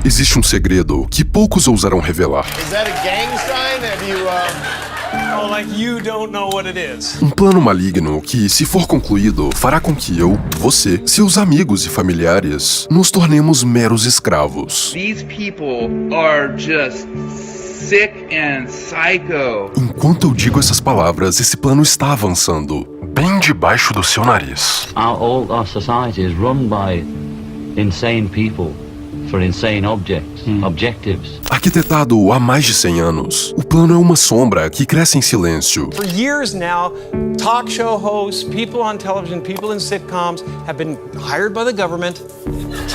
Existe um segredo que poucos ousarão revelar. Is that a gang sign? Have you, Oh, like you don't know what it is. Um plano maligno que, se for concluído, fará com que eu, você, seus amigos e familiares nos tornemos meros escravos. These people are just sick and psycho. Enquanto eu digo essas palavras, esse plano está avançando, bem debaixo do seu nariz. All our society is run by insane people for insane objectives. Arquitetado há mais de 100 anos, o plano é uma sombra que cresce em silêncio. For years now, talk show hosts, people on television, people in sitcoms have been hired by the government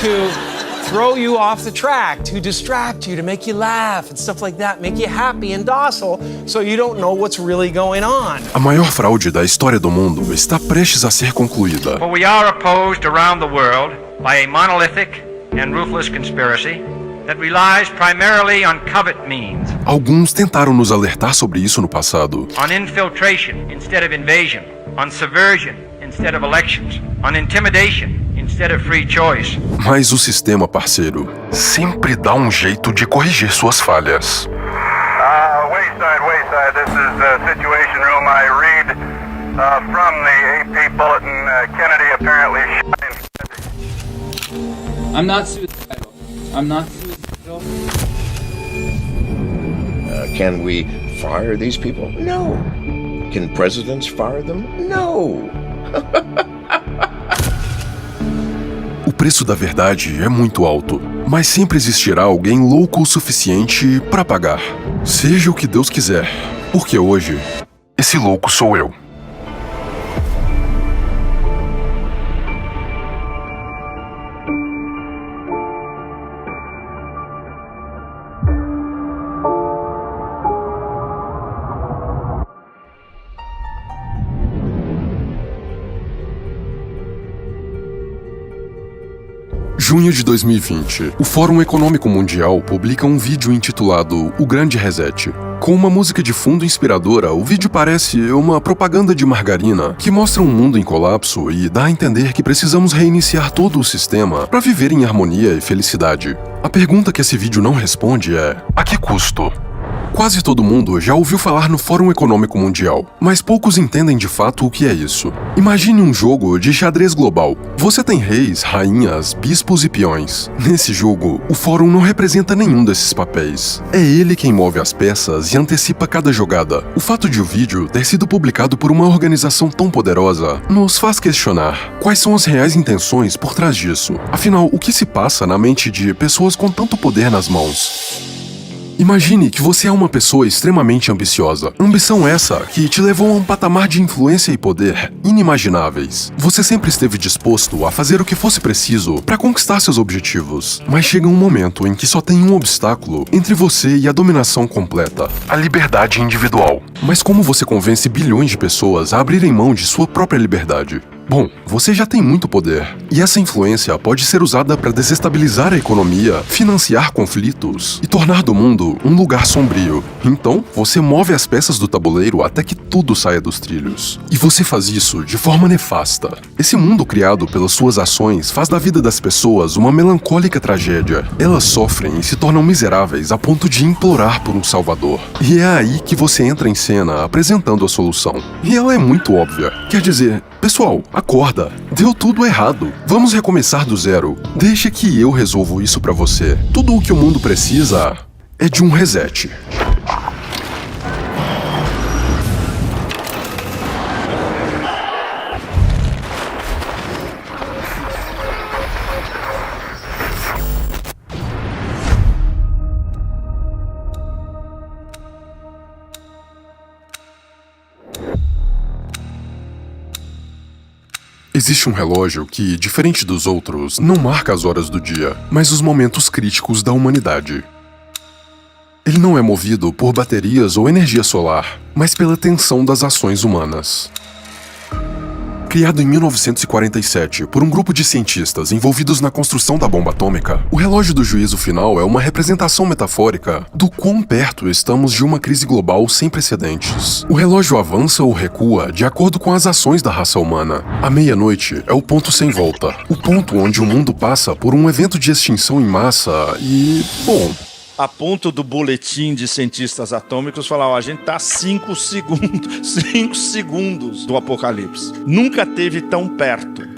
to throw you off the track, to distract you, to make you laugh and stuff like that, make you happy and docile so you don't know what's really going on. A maior fraude da história do mundo está prestes a ser concluída. For we are opposed around the world by a monolithic and ruthless conspiracy that relies primarily on covert means. Alguns tentaram nos alertar sobre isso no passado. On infiltration instead of invasion, on subversion instead of elections, on intimidation instead of free choice. Mas o sistema, parceiro, sempre dá um jeito de corrigir suas falhas. Wayside, this is the Situation Room. I read from the AP Bulletin, Kennedy apparently shot in... I'm not suicidal. I'm not suicidal. can we fire these people? No. Can presidents fire them? No. O preço da verdade é muito alto, mas sempre existirá alguém louco o suficiente para pagar. Seja o que Deus quiser, porque hoje, esse louco sou eu. Junho de 2020, o Fórum Econômico Mundial publica um vídeo intitulado O Grande Reset. Com uma música de fundo inspiradora, o vídeo parece uma propaganda de margarina que mostra um mundo em colapso e dá a entender que precisamos reiniciar todo o sistema para viver em harmonia e felicidade. A pergunta que esse vídeo não responde é: a que custo? Quase todo mundo já ouviu falar no Fórum Econômico Mundial, mas poucos entendem de fato o que é isso. Imagine um jogo de xadrez global. Você tem reis, rainhas, bispos e peões. Nesse jogo, o Fórum não representa nenhum desses papéis. É ele quem move as peças e antecipa cada jogada. O fato de o vídeo ter sido publicado por uma organização tão poderosa nos faz questionar quais são as reais intenções por trás disso. Afinal, o que se passa na mente de pessoas com tanto poder nas mãos? Imagine que você é uma pessoa extremamente ambiciosa. Ambição essa que te levou a um patamar de influência e poder inimagináveis. Você sempre esteve disposto a fazer o que fosse preciso para conquistar seus objetivos. Mas chega um momento em que só tem um obstáculo entre você e a dominação completa: a liberdade individual. Mas como você convence bilhões de pessoas a abrirem mão de sua própria liberdade? Bom, você já tem muito poder, e essa influência pode ser usada para desestabilizar a economia, financiar conflitos e tornar do mundo um lugar sombrio. Então, você move as peças do tabuleiro até que tudo saia dos trilhos. E você faz isso de forma nefasta. Esse mundo criado pelas suas ações faz da vida das pessoas uma melancólica tragédia. Elas sofrem e se tornam miseráveis a ponto de implorar por um salvador. E é aí que você entra em cena apresentando a solução. E ela é muito óbvia. Quer dizer, pessoal, acorda, deu tudo errado. Vamos recomeçar do zero. Deixa que eu resolvo isso pra você. Tudo o que o mundo precisa é de um reset. Existe um relógio que, diferente dos outros, não marca as horas do dia, mas os momentos críticos da humanidade. Ele não é movido por baterias ou energia solar, mas pela tensão das ações humanas. Criado em 1947 por um grupo de cientistas envolvidos na construção da bomba atômica, o relógio do juízo final é uma representação metafórica do quão perto estamos de uma crise global sem precedentes. O relógio avança ou recua de acordo com as ações da raça humana. A meia-noite é o ponto sem volta, o ponto onde o mundo passa por um evento de extinção em massa e, bom... A ponto do boletim de cientistas atômicos falar, ó, a gente tá 5 segundos do apocalipse. Nunca teve tão perto.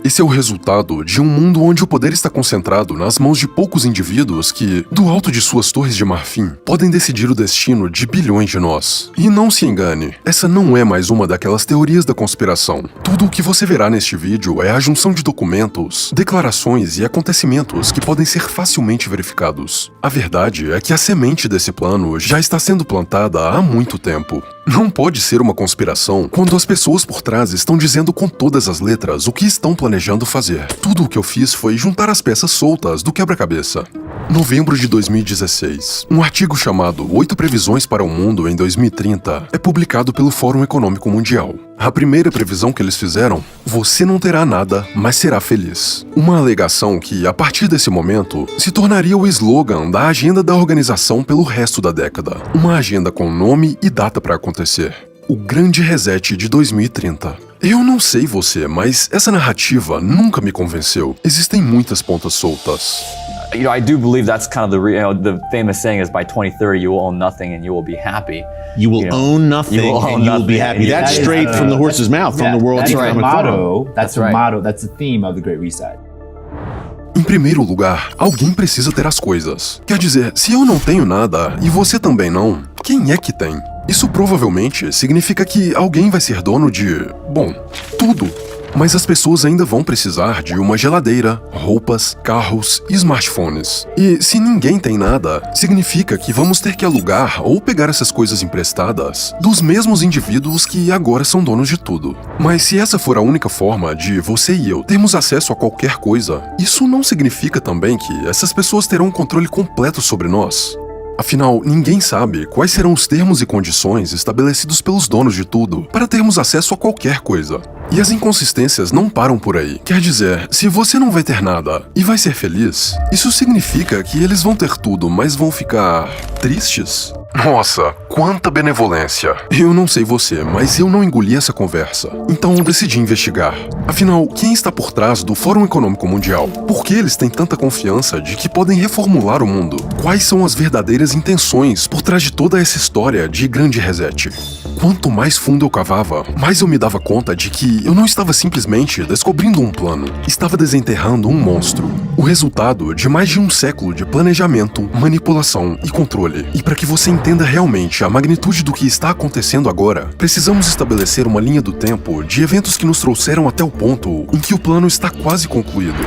Esse é o resultado de um mundo onde o poder está concentrado nas mãos de poucos indivíduos que, do alto de suas torres de marfim, podem decidir o destino de bilhões de nós. E não se engane, essa não é mais uma daquelas teorias da conspiração. Tudo o que você verá neste vídeo é a junção de documentos, declarações e acontecimentos que podem ser facilmente verificados. A verdade é que a semente desse plano já está sendo plantada há muito tempo. Não pode ser uma conspiração quando as pessoas por trás estão dizendo com todas as letras o que estão planejando fazer. Tudo o que eu fiz foi juntar as peças soltas do quebra-cabeça. Novembro de 2016. Um artigo chamado 8 Previsões para o Mundo em 2030 é publicado pelo Fórum Econômico Mundial. A primeira previsão que eles fizeram: você não terá nada, mas será feliz. Uma alegação que, a partir desse momento, se tornaria o slogan da agenda da organização pelo resto da década. Uma agenda com nome e data para acontecer. O Grande Reset de 2030. Eu não sei você, mas essa narrativa nunca me convenceu. Existem muitas pontas soltas. You know, I do believe that's kind of the famous saying is by 2030 you will own nothing and you will be happy. You will own nothing and you will be happy. That's straight from the horse's mouth, from the World Economic Forum. That's the motto, that's the theme of the Great Reset. Em primeiro lugar, alguém precisa ter as coisas. Quer dizer, se eu não tenho nada e você também não, quem é que tem? Isso provavelmente significa que alguém vai ser dono de, bom, tudo. Mas as pessoas ainda vão precisar de uma geladeira, roupas, carros e smartphones. E se ninguém tem nada, significa que vamos ter que alugar ou pegar essas coisas emprestadas dos mesmos indivíduos que agora são donos de tudo. Mas se essa for a única forma de você e eu termos acesso a qualquer coisa, isso não significa também que essas pessoas terão um controle completo sobre nós? Afinal, ninguém sabe quais serão os termos e condições estabelecidos pelos donos de tudo para termos acesso a qualquer coisa. E as inconsistências não param por aí. Quer dizer, se você não vai ter nada e vai ser feliz, isso significa que eles vão ter tudo, mas vão ficar tristes? Nossa, quanta benevolência. Eu não sei você, mas eu não engoli essa conversa. Então decidi investigar. Afinal, quem está por trás do Fórum Econômico Mundial? Por que eles têm tanta confiança de que podem reformular o mundo? Quais são as verdadeiras intenções por trás de toda essa história de Grande Reset? Quanto mais fundo eu cavava, mais eu me dava conta de que eu não estava simplesmente descobrindo um plano. Estava desenterrando um monstro. O resultado de mais de um século de planejamento, manipulação e controle. E para que você entenda realmente a magnitude do que está acontecendo agora, precisamos estabelecer uma linha do tempo de eventos que nos trouxeram até o ponto em que o plano está quase concluído.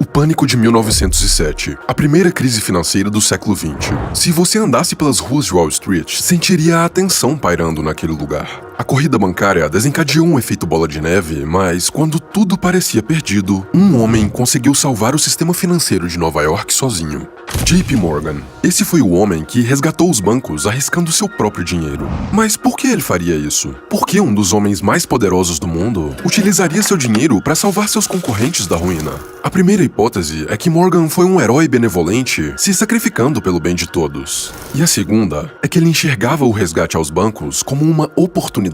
O pânico de 1907, a primeira crise financeira do século XX. Se você andasse pelas ruas de Wall Street, sentiria a tensão pairando naquele lugar. A corrida bancária desencadeou um efeito bola de neve, mas quando tudo parecia perdido, um homem conseguiu salvar o sistema financeiro de Nova York sozinho. JP Morgan. Esse foi o homem que resgatou os bancos arriscando seu próprio dinheiro. Mas por que ele faria isso? Por que um dos homens mais poderosos do mundo utilizaria seu dinheiro para salvar seus concorrentes da ruína? A primeira hipótese é que Morgan foi um herói benevolente se sacrificando pelo bem de todos. E a segunda é que ele enxergava o resgate aos bancos como uma oportunidade.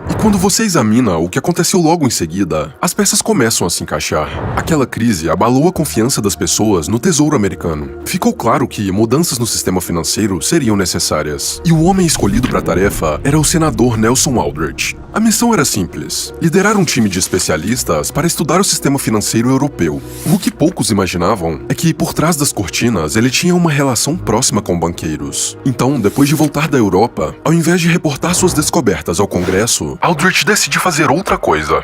E quando você examina o que aconteceu logo em seguida, as peças começam a se encaixar. Aquela crise abalou a confiança das pessoas no Tesouro Americano. Ficou claro que mudanças no sistema financeiro seriam necessárias. E o homem escolhido para a tarefa era o senador Nelson Aldrich. A missão era simples: liderar um time de especialistas para estudar o sistema financeiro europeu. O que poucos imaginavam é que, por trás das cortinas, ele tinha uma relação próxima com banqueiros. Então, depois de voltar da Europa, ao invés de reportar suas descobertas ao Congresso, Aldrich decide fazer outra coisa.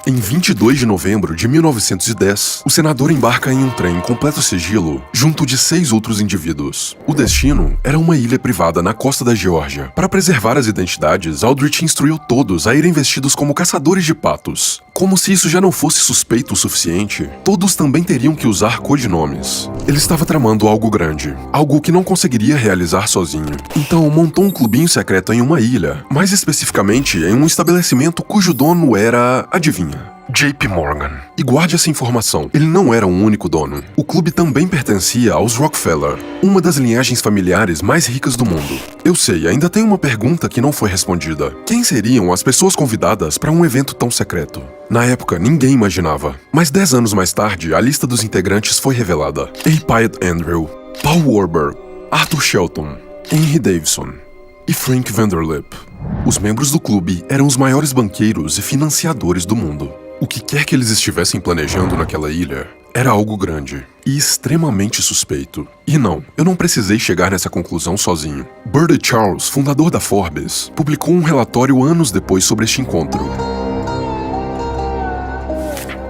Em 22 de novembro de 1910, o senador embarca em um trem em completo sigilo, junto de 6 outros indivíduos. O destino era uma ilha privada na costa da Geórgia. Para preservar as identidades, Aldrich instruiu todos a irem vestidos como caçadores de patos. Como se isso já não fosse suspeito o suficiente, todos também teriam que usar codinomes. Ele estava tramando algo grande, algo que não conseguiria realizar sozinho. Então montou um clubinho secreto em uma ilha, mais especificamente em um estabelecimento cujo dono era, adivinha, JP Morgan. E guarde essa informação, ele não era o único dono. O clube também pertencia aos Rockefeller, uma das linhagens familiares mais ricas do mundo. Eu sei, ainda tem uma pergunta que não foi respondida. Quem seriam as pessoas convidadas para um evento tão secreto? Na época, ninguém imaginava. Mas 10 anos mais tarde, a lista dos integrantes foi revelada. A. Piatt Andrew, Paul Warburg, Arthur Shelton, Henry Davidson e Frank Vanderlip. Os membros do clube eram os maiores banqueiros e financiadores do mundo. O que quer que eles estivessem planejando naquela ilha era algo grande e extremamente suspeito. E não, eu não precisei chegar nessa conclusão sozinho. Birdie Charles, fundador da Forbes, publicou um relatório anos depois sobre este encontro.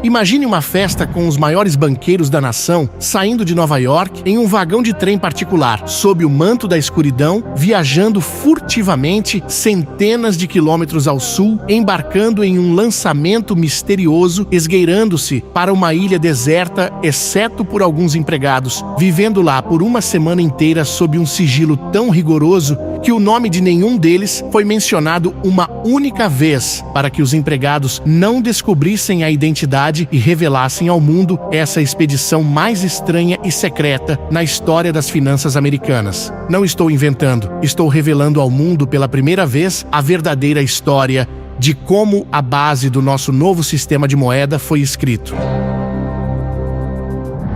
Imagine uma festa com os maiores banqueiros da nação saindo de Nova York em um vagão de trem particular, sob o manto da escuridão, viajando furtivamente centenas de quilômetros ao sul, embarcando em um lançamento misterioso, esgueirando-se para uma ilha deserta, exceto por alguns empregados, vivendo lá por uma semana inteira sob um sigilo tão rigoroso que o nome de nenhum deles foi mencionado uma única vez, para que os empregados não descobrissem a identidade e revelassem ao mundo essa expedição mais estranha e secreta na história das finanças americanas. Não estou inventando, estou revelando ao mundo pela primeira vez a verdadeira história de como a base do nosso novo sistema de moeda foi escrito.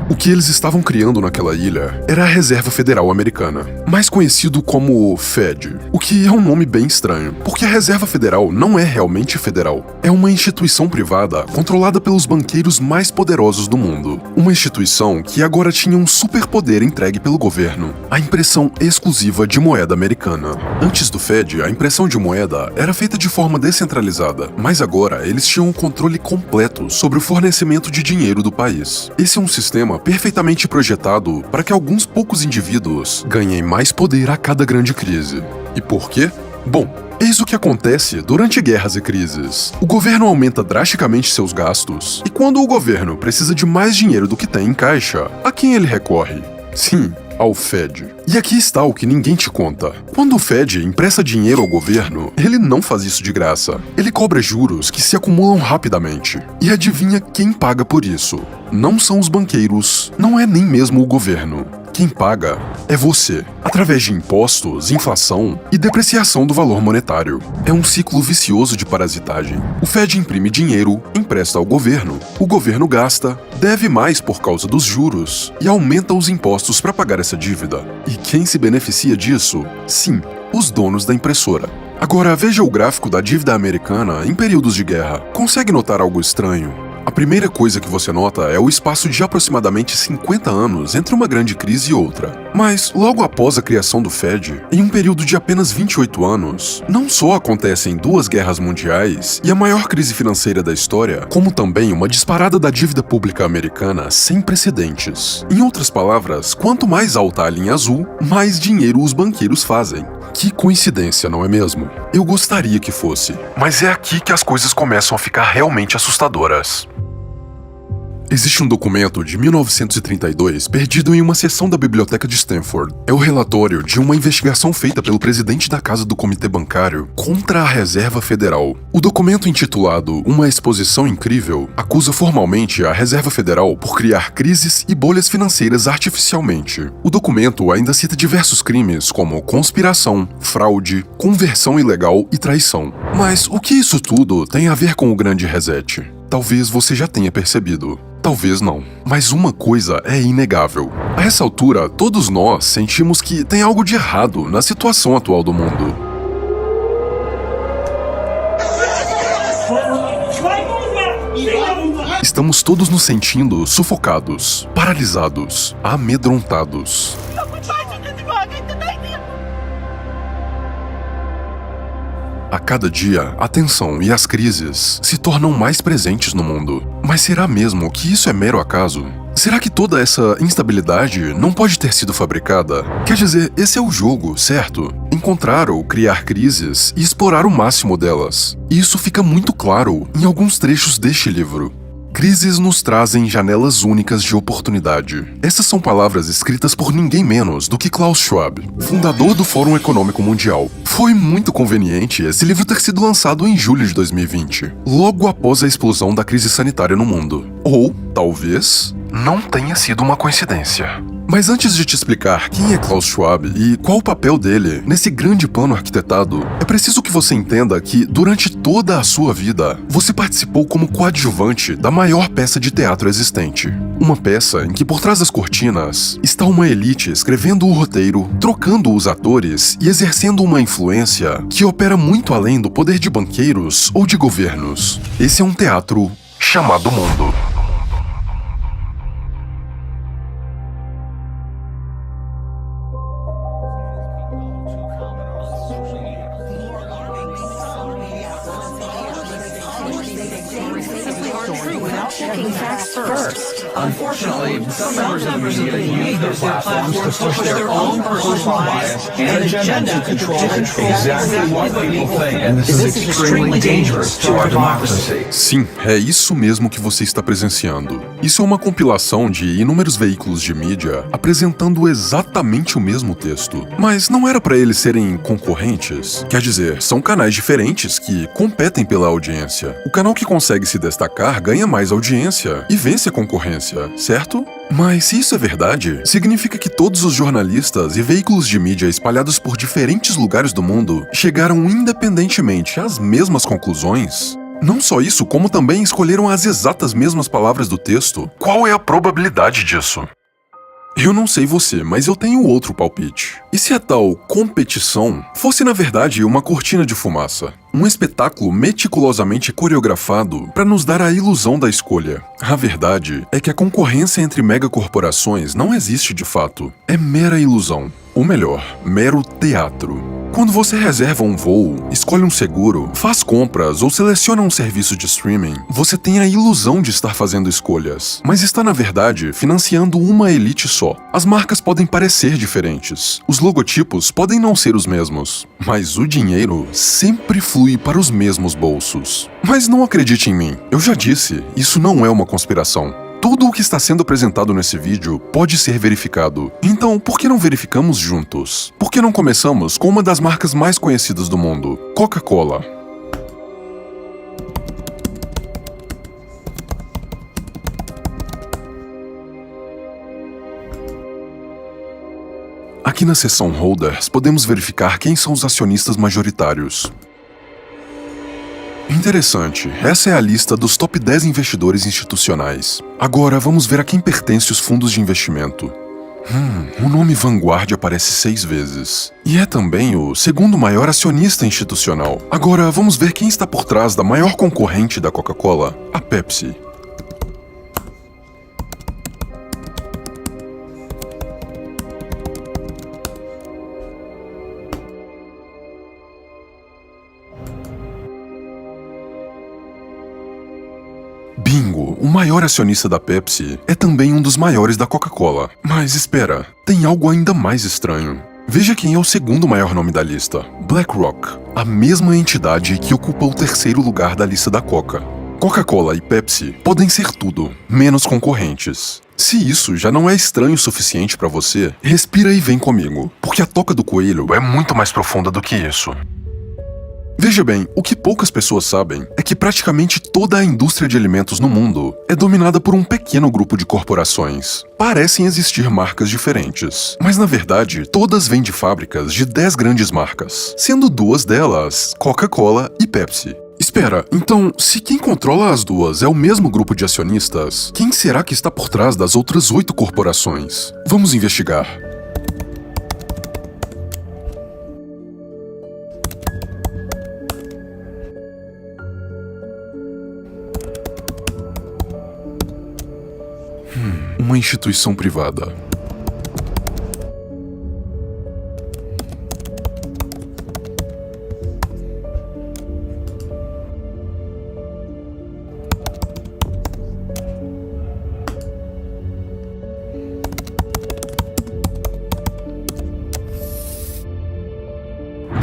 O que eles estavam criando naquela ilha era a Reserva Federal Americana, mais conhecido como Fed, o que é um nome bem estranho, porque a Reserva Federal não é realmente federal. É uma instituição privada controlada pelos banqueiros mais poderosos do mundo. Uma instituição que agora tinha um superpoder entregue pelo governo, a impressão exclusiva de moeda americana. Antes do Fed, a impressão de moeda era feita de forma descentralizada, mas agora eles tinham o controle completo sobre o fornecimento de dinheiro do país. Esse é um sistema perfeitamente projetado para que alguns poucos indivíduos ganhem mais poder a cada grande crise. E por quê? Bom, eis o que acontece durante guerras e crises. O governo aumenta drasticamente seus gastos, e quando o governo precisa de mais dinheiro do que tem em caixa, a quem ele recorre? Sim, ao Fed. E aqui está o que ninguém te conta. Quando o Fed empresta dinheiro ao governo, ele não faz isso de graça. Ele cobra juros que se acumulam rapidamente. E adivinha quem paga por isso? Não são os banqueiros, não é nem mesmo o governo. Quem paga é você, através de impostos, inflação e depreciação do valor monetário. É um ciclo vicioso de parasitagem. O Fed imprime dinheiro, empresta ao governo, o governo gasta, deve mais por causa dos juros e aumenta os impostos para pagar essa dívida. E quem se beneficia disso? Sim, os donos da impressora. Agora veja o gráfico da dívida americana em períodos de guerra. Consegue notar algo estranho? A primeira coisa que você nota é o espaço de aproximadamente 50 anos entre uma grande crise e outra. Mas, logo após a criação do Fed, em um período de apenas 28 anos, não só acontecem 2 guerras mundiais e a maior crise financeira da história, como também uma disparada da dívida pública americana sem precedentes. Em outras palavras, quanto mais alta a linha azul, mais dinheiro os banqueiros fazem. Que coincidência, não é mesmo? Eu gostaria que fosse, mas é aqui que as coisas começam a ficar realmente assustadoras. Existe um documento de 1932 perdido em uma seção da biblioteca de Stanford. É o relatório de uma investigação feita pelo presidente da Casa do Comitê Bancário contra a Reserva Federal. O documento intitulado Uma Exposição Incrível acusa formalmente a Reserva Federal por criar crises e bolhas financeiras artificialmente. O documento ainda cita diversos crimes como conspiração, fraude, conversão ilegal e traição. Mas o que isso tudo tem a ver com o Grande Reset? Talvez você já tenha percebido. Talvez não. Mas uma coisa é inegável. A essa altura, todos nós sentimos que tem algo de errado na situação atual do mundo. Estamos todos nos sentindo sufocados, paralisados, amedrontados. A cada dia, a tensão e as crises se tornam mais presentes no mundo. Mas será mesmo que isso é mero acaso? Será que toda essa instabilidade não pode ter sido fabricada? Quer dizer, esse é o jogo, certo? Encontrar ou criar crises e explorar o máximo delas. E isso fica muito claro em alguns trechos deste livro. Crises nos trazem janelas únicas de oportunidade. Essas são palavras escritas por ninguém menos do que Klaus Schwab, fundador do Fórum Econômico Mundial. Foi muito conveniente esse livro ter sido lançado em julho de 2020, logo após a explosão da crise sanitária no mundo. Ou, talvez, não tenha sido uma coincidência. Mas antes de te explicar quem é Klaus Schwab e qual o papel dele nesse grande plano arquitetado, é preciso que você entenda que, durante toda a sua vida, você participou como coadjuvante da maior peça de teatro existente. Uma peça em que, por trás das cortinas, está uma elite escrevendo o roteiro, trocando os atores e exercendo uma influência que opera muito além do poder de banqueiros ou de governos. Esse é um teatro chamado mundo. Unfortunately, some members of the media use their platforms to push their own personal bias and agenda to control exactly what people think. And this is extremely dangerous to our democracy. Sim, é isso mesmo que você está presenciando. Isso é uma compilação de inúmeros veículos de mídia apresentando exatamente o mesmo texto. Mas não era para eles serem concorrentes? Quer dizer, são canais diferentes que competem pela audiência. O canal que consegue se destacar ganha mais audiência e vence a concorrência, certo? Mas se isso é verdade, significa que todos os jornalistas e veículos de mídia espalhados por diferentes lugares do mundo chegaram independentemente às mesmas conclusões? Não só isso, como também escolheram as exatas mesmas palavras do texto? Qual é a probabilidade disso? Eu não sei você, mas eu tenho outro palpite. E se a tal competição fosse na verdade uma cortina de fumaça? Um espetáculo meticulosamente coreografado para nos dar a ilusão da escolha. A verdade é que a concorrência entre megacorporações não existe de fato. É mera ilusão. Ou melhor, mero teatro. Quando você reserva um voo, escolhe um seguro, faz compras ou seleciona um serviço de streaming, você tem a ilusão de estar fazendo escolhas, mas está na verdade financiando uma elite só. As marcas podem parecer diferentes, os logotipos podem não ser os mesmos, mas o dinheiro sempre flui para os mesmos bolsos. Mas não acredite em mim, eu já disse, isso não é uma conspiração. Tudo o que está sendo apresentado nesse vídeo pode ser verificado. Então, por que não verificamos juntos? Por que não começamos com uma das marcas mais conhecidas do mundo, Coca-Cola? Aqui na seção Holders, podemos verificar quem são os acionistas majoritários. Interessante, essa é a lista dos top 10 investidores institucionais. Agora vamos ver a quem pertence os fundos de investimento. O nome Vanguard aparece 6 vezes. E é também o segundo maior acionista institucional. Agora vamos ver quem está por trás da maior concorrente da Coca-Cola, a Pepsi. Bingo, o maior acionista da Pepsi é também um dos maiores da Coca-Cola. Mas espera, tem algo ainda mais estranho. Veja quem é o segundo maior nome da lista, BlackRock, a mesma entidade que ocupa o terceiro lugar da lista da Coca. Coca-Cola e Pepsi podem ser tudo, menos concorrentes. Se isso já não é estranho o suficiente para você, respira e vem comigo, porque a toca do coelho é muito mais profunda do que isso. Veja bem, o que poucas pessoas sabem é que praticamente toda a indústria de alimentos no mundo é dominada por um pequeno grupo de corporações. Parecem existir marcas diferentes, mas na verdade todas vêm de fábricas de 10 grandes marcas, sendo 2 delas Coca-Cola e Pepsi. Espera, então, se quem controla as duas é o mesmo grupo de acionistas, quem será que está por trás das outras 8 corporações? Vamos investigar. Uma instituição privada.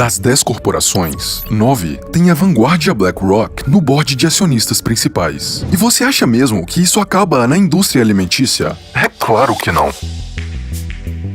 Das 10 corporações, 9 têm a Vanguard e a BlackRock no board de acionistas principais. E você acha mesmo que isso acaba na indústria alimentícia? É claro que não.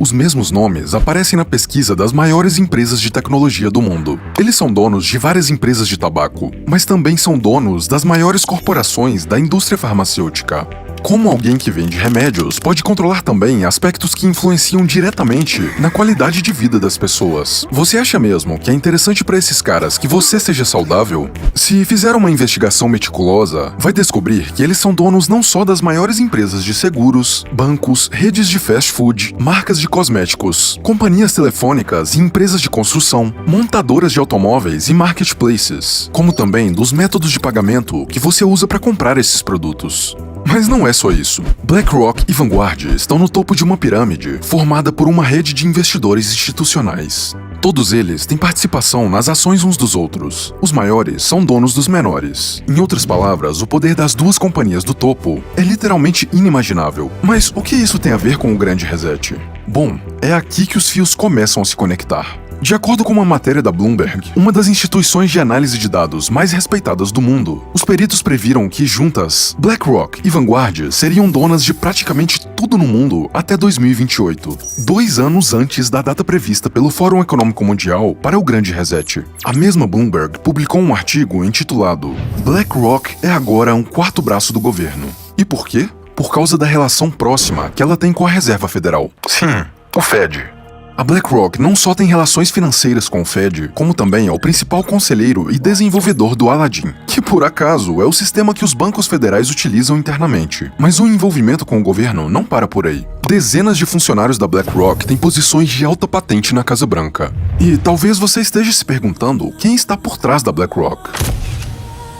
Os mesmos nomes aparecem na pesquisa das maiores empresas de tecnologia do mundo. Eles são donos de várias empresas de tabaco, mas também são donos das maiores corporações da indústria farmacêutica. Como alguém que vende remédios pode controlar também aspectos que influenciam diretamente na qualidade de vida das pessoas. Você acha mesmo que é interessante para esses caras que você seja saudável? Se fizer uma investigação meticulosa, vai descobrir que eles são donos não só das maiores empresas de seguros, bancos, redes de fast food, marcas de cosméticos, companhias telefônicas e empresas de construção, montadoras de automóveis e marketplaces, como também dos métodos de pagamento que você usa para comprar esses produtos. Mas não é só isso. BlackRock e Vanguard estão no topo de uma pirâmide formada por uma rede de investidores institucionais. Todos eles têm participação nas ações uns dos outros. Os maiores são donos dos menores. Em outras palavras, o poder das duas companhias do topo é literalmente inimaginável. Mas o que isso tem a ver com o Grande Reset? Bom, é aqui que os fios começam a se conectar. De acordo com uma matéria da Bloomberg, uma das instituições de análise de dados mais respeitadas do mundo, os peritos previram que juntas, BlackRock e Vanguard seriam donas de praticamente tudo no mundo até 2028, 2 anos antes da data prevista pelo Fórum Econômico Mundial para o Grande Reset. A mesma Bloomberg publicou um artigo intitulado BlackRock é agora um quarto braço do governo. E por quê? Por causa da relação próxima que ela tem com a Reserva Federal. Sim, o Fed. A BlackRock não só tem relações financeiras com o Fed, como também é o principal conselheiro e desenvolvedor do Aladdin, que por acaso é o sistema que os bancos federais utilizam internamente. Mas o envolvimento com o governo não para por aí. Dezenas de funcionários da BlackRock têm posições de alta patente na Casa Branca. E talvez você esteja se perguntando quem está por trás da BlackRock.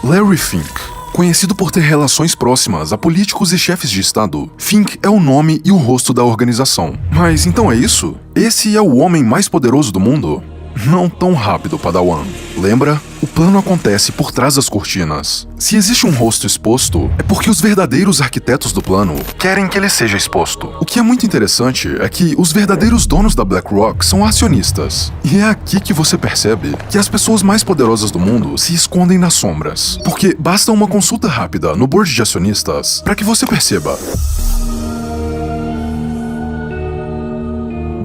Larry Fink. Conhecido por ter relações próximas a políticos e chefes de estado, Fink é o nome e o rosto da organização. Mas então é isso? Esse é o homem mais poderoso do mundo? Não tão rápido, Padawan. Lembra? O plano acontece por trás das cortinas. Se existe um rosto exposto, é porque os verdadeiros arquitetos do plano querem que ele seja exposto. O que é muito interessante é que os verdadeiros donos da BlackRock são acionistas. E é aqui que você percebe que as pessoas mais poderosas do mundo se escondem nas sombras. Porque basta uma consulta rápida no board de acionistas para que você perceba.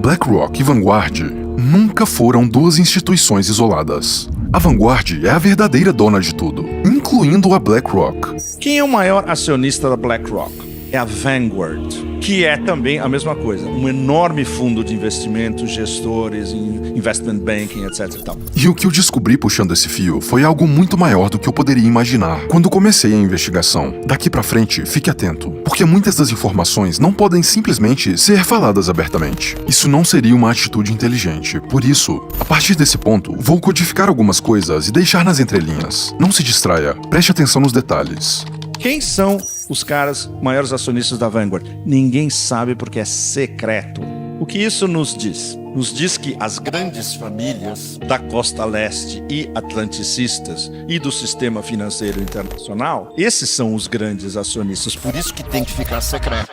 BlackRock e Vanguard nunca foram duas instituições isoladas. A Vanguard é a verdadeira dona de tudo, incluindo a BlackRock. Quem é o maior acionista da BlackRock? É a Vanguard, que é também a mesma coisa, um enorme fundo de investimentos, gestores, investment banking, etc. e tal. E o que eu descobri puxando esse fio foi algo muito maior do que eu poderia imaginar quando comecei a investigação. Daqui pra frente, fique atento, porque muitas das informações não podem simplesmente ser faladas abertamente. Isso não seria uma atitude inteligente. Por isso, a partir desse ponto, vou codificar algumas coisas e deixar nas entrelinhas. Não se distraia, preste atenção nos detalhes. Quem são os caras maiores acionistas da Vanguard? Ninguém sabe porque é secreto. O que isso nos diz? Nos diz que as grandes famílias da costa leste e atlanticistas e do sistema financeiro internacional, esses são os grandes acionistas, por isso que tem que ficar secreto.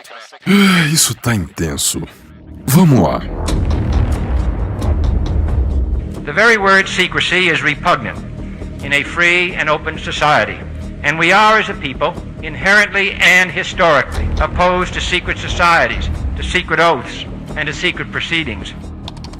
Isso tá intenso. Vamos lá. The very word secrecy is repugnant in a free and open society. And we are, as a people, inherently and historically opposed to secret societies, to secret oaths, and to secret proceedings.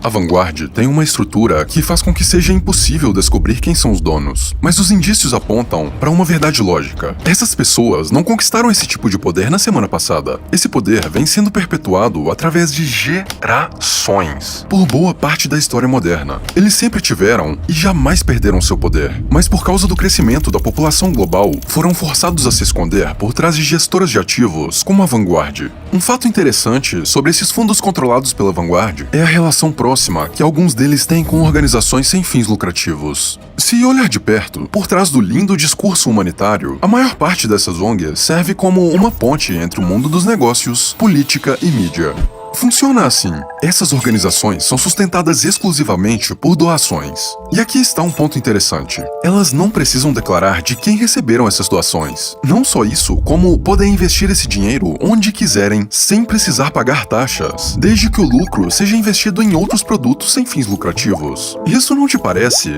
A Vanguard tem uma estrutura que faz com que seja impossível descobrir quem são os donos, mas os indícios apontam para uma verdade lógica. Essas pessoas não conquistaram esse tipo de poder na semana passada. Esse poder vem sendo perpetuado através de gerações, por boa parte da história moderna. Eles sempre tiveram e jamais perderam seu poder, mas por causa do crescimento da população global, foram forçados a se esconder por trás de gestoras de ativos como a Vanguard. Um fato interessante sobre esses fundos controlados pela Vanguard é a relação próxima que alguns deles têm com organizações sem fins lucrativos. Se olhar de perto, por trás do lindo discurso humanitário, a maior parte dessas ONGs serve como uma ponte entre o mundo dos negócios, política e mídia. Funciona assim. Essas organizações são sustentadas exclusivamente por doações. E aqui está um ponto interessante. Elas não precisam declarar de quem receberam essas doações. Não só isso, como podem investir esse dinheiro onde quiserem, sem precisar pagar taxas, desde que o lucro seja investido em outros produtos sem fins lucrativos. Isso não te parece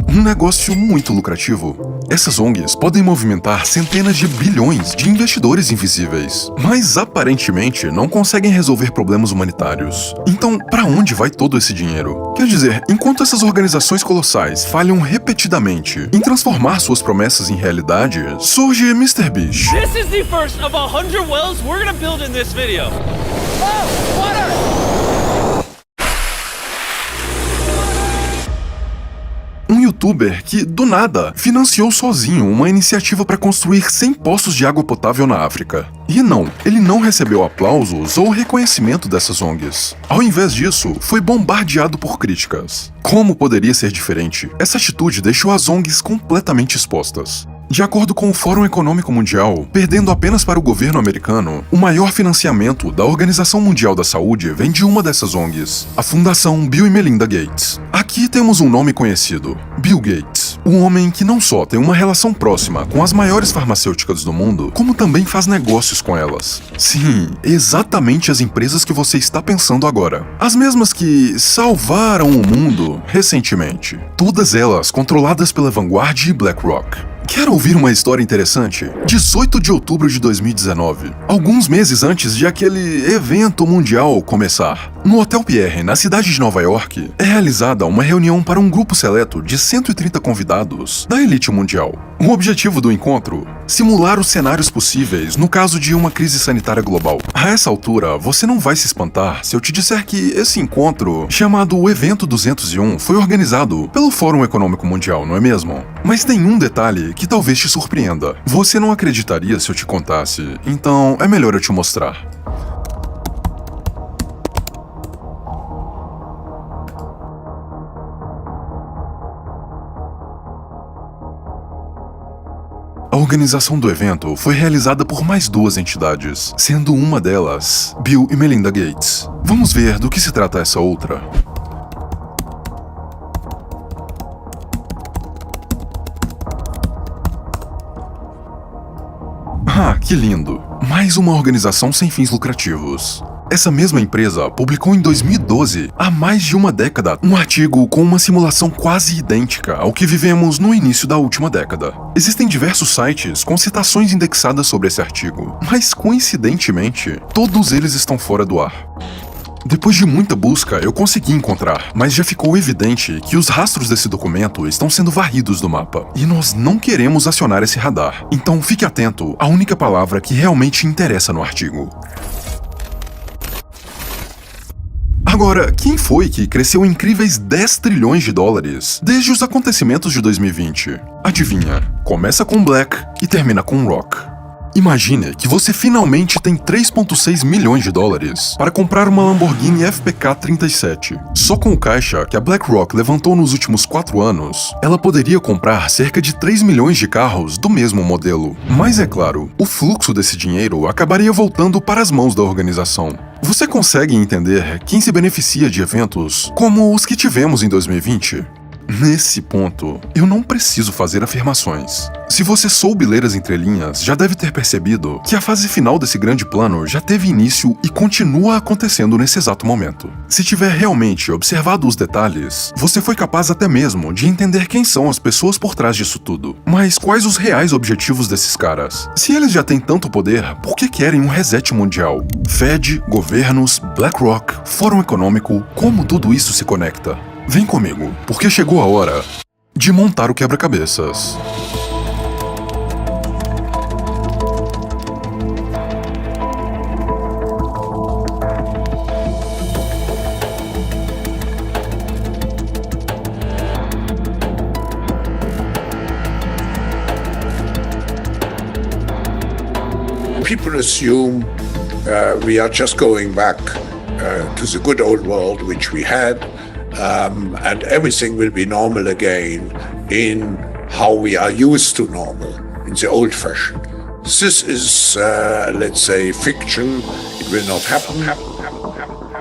um negócio muito lucrativo? Essas ONGs podem movimentar centenas de bilhões de investidores invisíveis, mas aparentemente não conseguem resolver problemas humanitários. Então, para onde vai todo esse dinheiro? Quer dizer, enquanto essas organizações colossais falham repetidamente em transformar suas promessas em realidade, surge MrBeast. This is the first of 100 wells we're gonna build in this video. Oh, water! Um youtuber que, do nada, financiou sozinho uma iniciativa para construir 100 poços de água potável na África. E não, ele não recebeu aplausos ou reconhecimento dessas ONGs. Ao invés disso, foi bombardeado por críticas. Como poderia ser diferente? Essa atitude deixou as ONGs completamente expostas. De acordo com o Fórum Econômico Mundial, perdendo apenas para o governo americano, o maior financiamento da Organização Mundial da Saúde vem de uma dessas ONGs, a Fundação Bill e Melinda Gates. Aqui temos um nome conhecido, Bill Gates, um homem que não só tem uma relação próxima com as maiores farmacêuticas do mundo, como também faz negócios com elas. Sim, exatamente as empresas que você está pensando agora. As mesmas que salvaram o mundo recentemente. Todas elas controladas pela Vanguard e BlackRock. Quer ouvir uma história interessante? 18 de outubro de 2019, alguns meses antes de aquele evento mundial começar, no Hotel Pierre, na cidade de Nova York, é realizada uma reunião para um grupo seleto de 130 convidados da elite mundial. O objetivo do encontro? Simular os cenários possíveis no caso de uma crise sanitária global. A essa altura, você não vai se espantar se eu te disser que esse encontro, chamado o Evento 201, foi organizado pelo Fórum Econômico Mundial, não é mesmo? Mas tem um detalhe que talvez te surpreenda. Você não acreditaria se eu te contasse, então é melhor eu te mostrar. A organização do evento foi realizada por mais duas entidades, sendo uma delas Bill e Melinda Gates. Vamos ver do que se trata essa outra. Ah, que lindo! Mais uma organização sem fins lucrativos. Essa mesma empresa publicou em 2012, há mais de uma década, um artigo com uma simulação quase idêntica ao que vivemos no início da última década. Existem diversos sites com citações indexadas sobre esse artigo, mas coincidentemente, todos eles estão fora do ar. Depois de muita busca, eu consegui encontrar, mas já ficou evidente que os rastros desse documento estão sendo varridos do mapa. E nós não queremos acionar esse radar. Então fique atento à única palavra que realmente interessa no artigo. Agora, quem foi que cresceu incríveis 10 trilhões de dólares desde os acontecimentos de 2020? Adivinha, começa com Black e termina com Rock. Imagine que você finalmente tem 3,6 milhões de dólares para comprar uma Lamborghini FPK 37. Só com o caixa que a BlackRock levantou nos últimos 4 anos, ela poderia comprar cerca de 3 milhões de carros do mesmo modelo. Mas é claro, o fluxo desse dinheiro acabaria voltando para as mãos da organização. Você consegue entender quem se beneficia de eventos como os que tivemos em 2020? Nesse ponto, eu não preciso fazer afirmações. Se você soube ler as entrelinhas, já deve ter percebido que a fase final desse grande plano já teve início e continua acontecendo nesse exato momento. Se tiver realmente observado os detalhes, você foi capaz até mesmo de entender quem são as pessoas por trás disso tudo. Mas quais os reais objetivos desses caras? Se eles já têm tanto poder, por que querem um reset mundial? Fed, governos, BlackRock, Fórum Econômico, como tudo isso se conecta? Vem comigo, porque chegou a hora de montar o quebra-cabeças. People assume we are just going back to the good old world which we had. And everything will be normal again in how we are used to normal, in the old fashion. This is, let's say, fiction. It will not happen.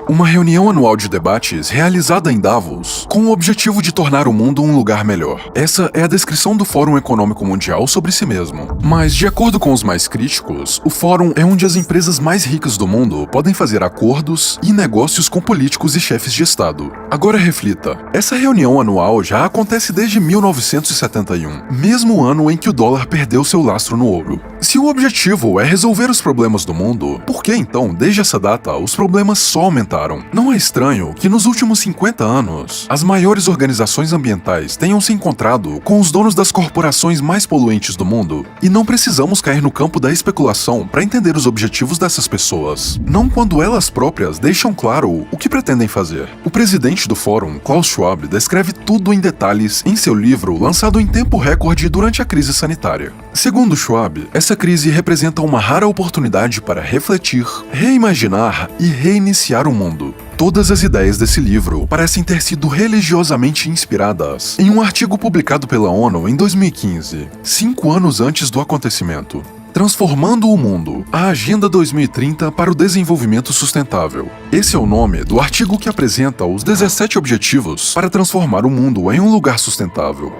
Uma reunião anual de debates realizada em Davos com o objetivo de tornar o mundo um lugar melhor. Essa é a descrição do Fórum Econômico Mundial sobre si mesmo. Mas, de acordo com os mais críticos, o fórum é onde as empresas mais ricas do mundo podem fazer acordos e negócios com políticos e chefes de Estado. Agora reflita, essa reunião anual já acontece desde 1971, mesmo ano em que o dólar perdeu seu lastro no ouro. Se o objetivo é resolver os problemas do mundo, por que então, desde essa data, os problemas só aumentaram? Não é estranho que nos últimos 50 anos, as maiores organizações ambientais tenham se encontrado com os donos das corporações mais poluentes do mundo, e não precisamos cair no campo da especulação para entender os objetivos dessas pessoas, não quando elas próprias deixam claro o que pretendem fazer. O presidente do fórum, Klaus Schwab, descreve tudo em detalhes em seu livro lançado em tempo recorde durante a crise sanitária. Segundo Schwab, essa crise representa uma rara oportunidade para refletir, reimaginar e reiniciar o mundo. Todas as ideias desse livro parecem ter sido religiosamente inspiradas em um artigo publicado pela ONU em 2015, 5 anos antes do acontecimento. Transformando o Mundo, a Agenda 2030 para o Desenvolvimento Sustentável. Esse é o nome do artigo que apresenta os 17 objetivos para transformar o mundo em um lugar sustentável.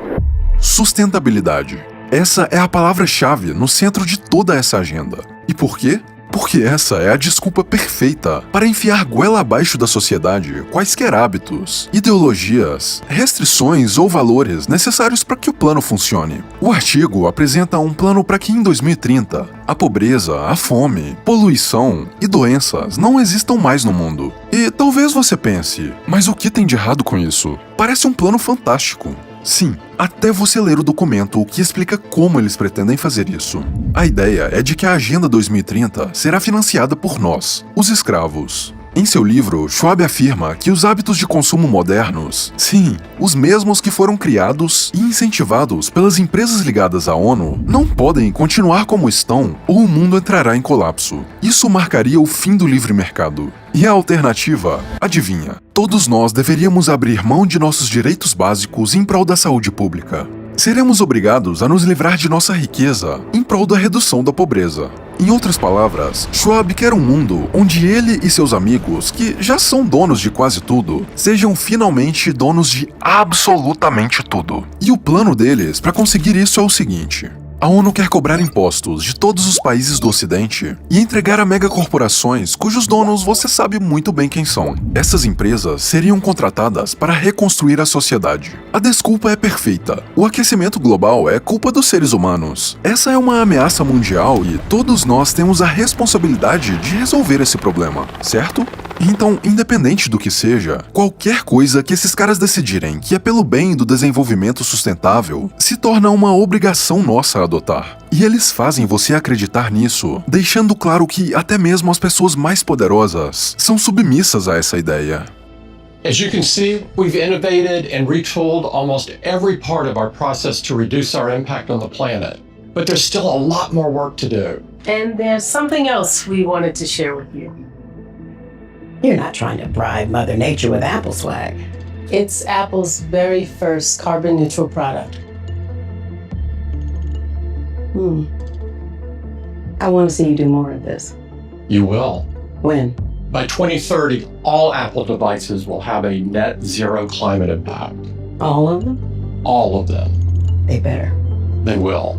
Sustentabilidade. Essa é a palavra-chave no centro de toda essa agenda. E por quê? Porque essa é a desculpa perfeita para enfiar goela abaixo da sociedade quaisquer hábitos, ideologias, restrições ou valores necessários para que o plano funcione. O artigo apresenta um plano para que em 2030 a pobreza, a fome, poluição e doenças não existam mais no mundo. E talvez você pense, mas o que tem de errado com isso? Parece um plano fantástico. Sim, até você ler o documento que explica como eles pretendem fazer isso. A ideia é de que a Agenda 2030 será financiada por nós, os escravos. Em seu livro, Schwab afirma que os hábitos de consumo modernos, sim, os mesmos que foram criados e incentivados pelas empresas ligadas à ONU, não podem continuar como estão ou o mundo entrará em colapso. Isso marcaria o fim do livre mercado. E a alternativa, adivinha? Todos nós deveríamos abrir mão de nossos direitos básicos em prol da saúde pública. Seremos obrigados a nos livrar de nossa riqueza em prol da redução da pobreza. Em outras palavras, Schwab quer um mundo onde ele e seus amigos, que já são donos de quase tudo, sejam finalmente donos de absolutamente tudo. E o plano deles para conseguir isso é o seguinte: a ONU quer cobrar impostos de todos os países do Ocidente e entregar a megacorporações cujos donos você sabe muito bem quem são. Essas empresas seriam contratadas para reconstruir a sociedade. A desculpa é perfeita. O aquecimento global é culpa dos seres humanos. Essa é uma ameaça mundial e todos nós temos a responsabilidade de resolver esse problema, certo? Então, independente do que seja, qualquer coisa que esses caras decidirem que é pelo bem do desenvolvimento sustentável, se torna uma obrigação nossa a adotar. E eles fazem você acreditar nisso, deixando claro que até mesmo as pessoas mais poderosas são submissas a essa ideia. As you can see, we've innovated and retooled almost every part of our process to reduce our impact on the planet. But there's still a lot more work to do. And there's something else we wanted to share with you. You're not trying to bribe Mother Nature with Apple swag. It's Apple's very first carbon neutral product. I want to see you do more of this. You will. When? By 2030, all Apple devices will have a net zero climate impact. All of them? All of them. They better. They will.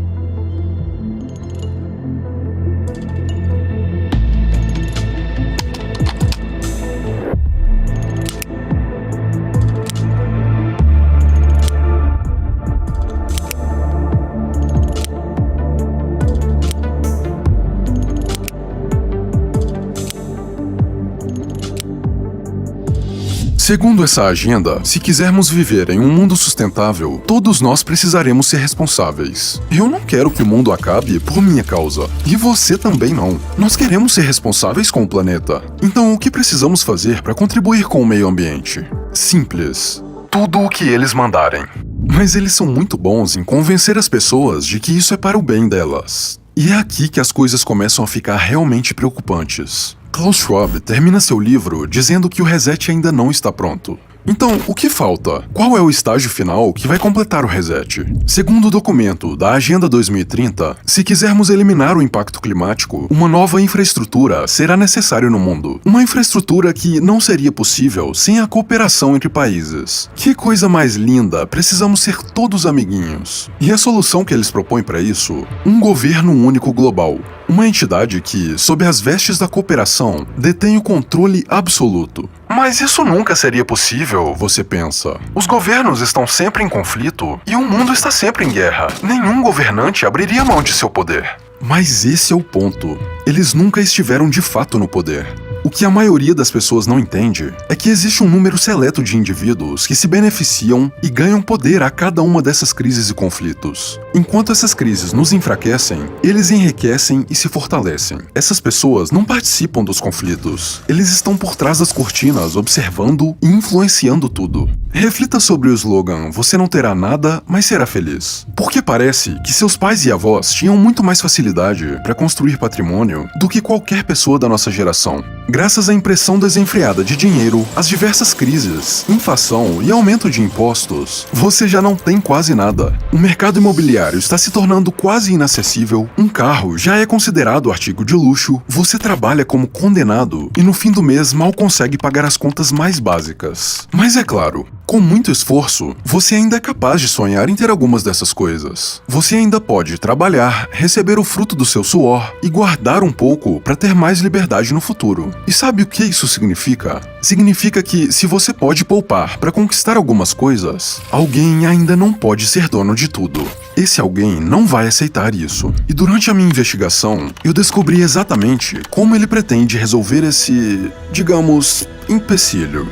Segundo essa agenda, se quisermos viver em um mundo sustentável, todos nós precisaremos ser responsáveis. Eu não quero que o mundo acabe por minha causa. E você também não. Nós queremos ser responsáveis com o planeta. Então, o que precisamos fazer para contribuir com o meio ambiente? Simples. Tudo o que eles mandarem. Mas eles são muito bons em convencer as pessoas de que isso é para o bem delas. E é aqui que as coisas começam a ficar realmente preocupantes. Klaus Schwab termina seu livro dizendo que o reset ainda não está pronto. Então, o que falta? Qual é o estágio final que vai completar o reset? Segundo o documento da Agenda 2030, se quisermos eliminar o impacto climático, uma nova infraestrutura será necessária no mundo. Uma infraestrutura que não seria possível sem a cooperação entre países. Que coisa mais linda, precisamos ser todos amiguinhos. E a solução que eles propõem para isso? Um governo único global. Uma entidade que, sob as vestes da cooperação, detém o controle absoluto. Mas isso nunca seria possível, você pensa. Os governos estão sempre em conflito e o mundo está sempre em guerra. Nenhum governante abriria mão de seu poder. Mas esse é o ponto. Eles nunca estiveram de fato no poder. O que a maioria das pessoas não entende é que existe um número seleto de indivíduos que se beneficiam e ganham poder a cada uma dessas crises e conflitos. Enquanto essas crises nos enfraquecem, eles enriquecem e se fortalecem. Essas pessoas não participam dos conflitos. Eles estão por trás das cortinas, observando e influenciando tudo. Reflita sobre o slogan "Você não terá nada, mas será feliz". Porque parece que seus pais e avós tinham muito mais facilidade para construir patrimônio do que qualquer pessoa da nossa geração. Graças à impressão desenfreada de dinheiro, às diversas crises, inflação e aumento de impostos, você já não tem quase nada. O mercado imobiliário está se tornando quase inacessível, um carro já é considerado artigo de luxo, você trabalha como condenado e no fim do mês mal consegue pagar as contas mais básicas. Mas é claro, com muito esforço, você ainda é capaz de sonhar em ter algumas dessas coisas. Você ainda pode trabalhar, receber o fruto do seu suor e guardar um pouco para ter mais liberdade no futuro. E sabe o que isso significa? Significa que, se você pode poupar para conquistar algumas coisas, alguém ainda não pode ser dono de tudo. Esse alguém não vai aceitar isso. E durante a minha investigação, eu descobri exatamente como ele pretende resolver esse, digamos, empecilho.